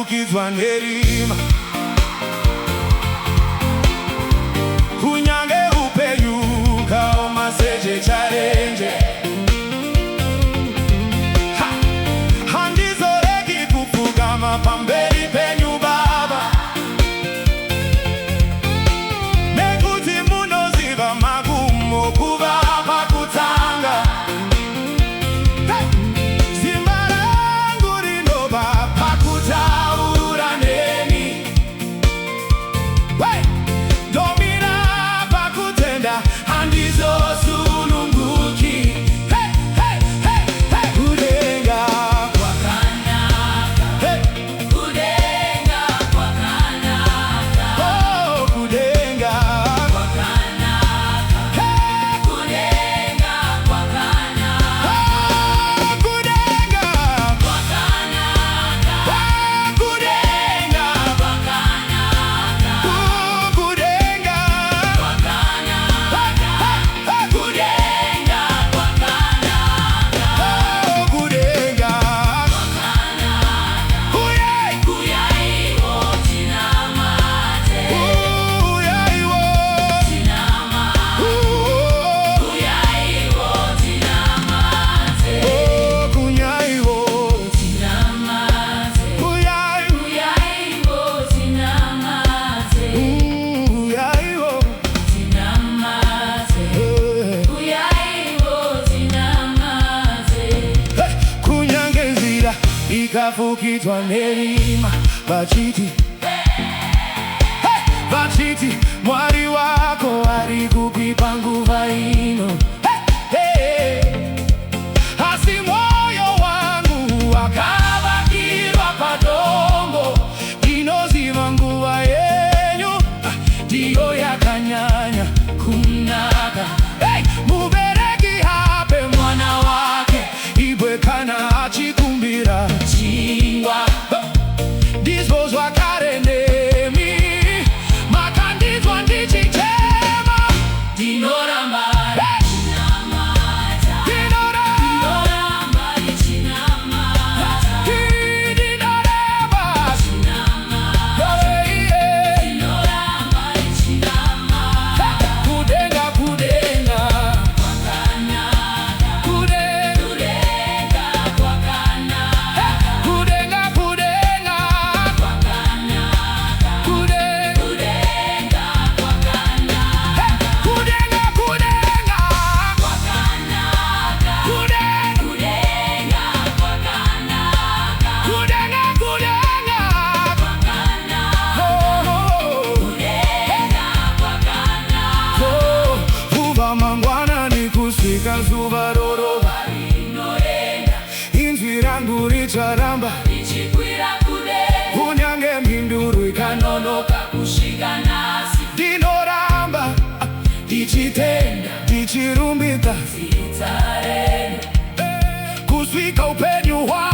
ikafukizwa nerima. Kunyange upenyuka omaseje challenge handizoreki kufugama pamberi penyu baba nekuti munoziva magumo kuva pakutanga. Simba rangu rinobva pakutaura neni. Domira pakutenda handizosununguki. Kudenga kwakanaka. Kudenga kwakanaka. Oh, kudenga kwakanaka. Kudenga kwakanaka. Oh, kudenga kwakanaka. Kudenga kwakanaka. Kudenga kwakanaka. Kudenga kwakanaka. Kudenga Kuyai wo tinamate. Kuyai wo tinamate. Kuyai wo tinamate. Kuyai wo tinamate. Kuyai wo tinamate. Kuyai wo tinamate. Kuyai wo tinamate. Kunyange nzira ikafukizwa nerima. Vachiti vachiti mwari wako arikupipa nguva ino. Asi moyo wangu wakavakirwa padombo inoziva nguva yenyu ndiyo yakanyanya kunaka. Mubereki hape mwana wake ibwe kana achikumbira chingwa disposwa kare nemi makandizwa ndichitema dinoramba dinamata dinoramba dinamata dinoramba dinamata dinoramba dinamata. Kudenga kudenga kwakanaka. Kudenga kwakanaka. Kudenga kudenga kwakanaka. Kudenga kwakanaka. Kudenga kudenga kwakanaka. Kudenga kwakanaka. Kudenga kudenga kwakanaka. Kudenga kwakanaka. Kuva mangwana nikusvika zuva rorova rinoenda. Inzwi rangu richaramba richikwira kudenga. Kunyange mhinduro ikanonoka kusvika nhasi. Ndinoramba ndichitenda ndichirumbidza zita renyu kusvika upenyu hwangu.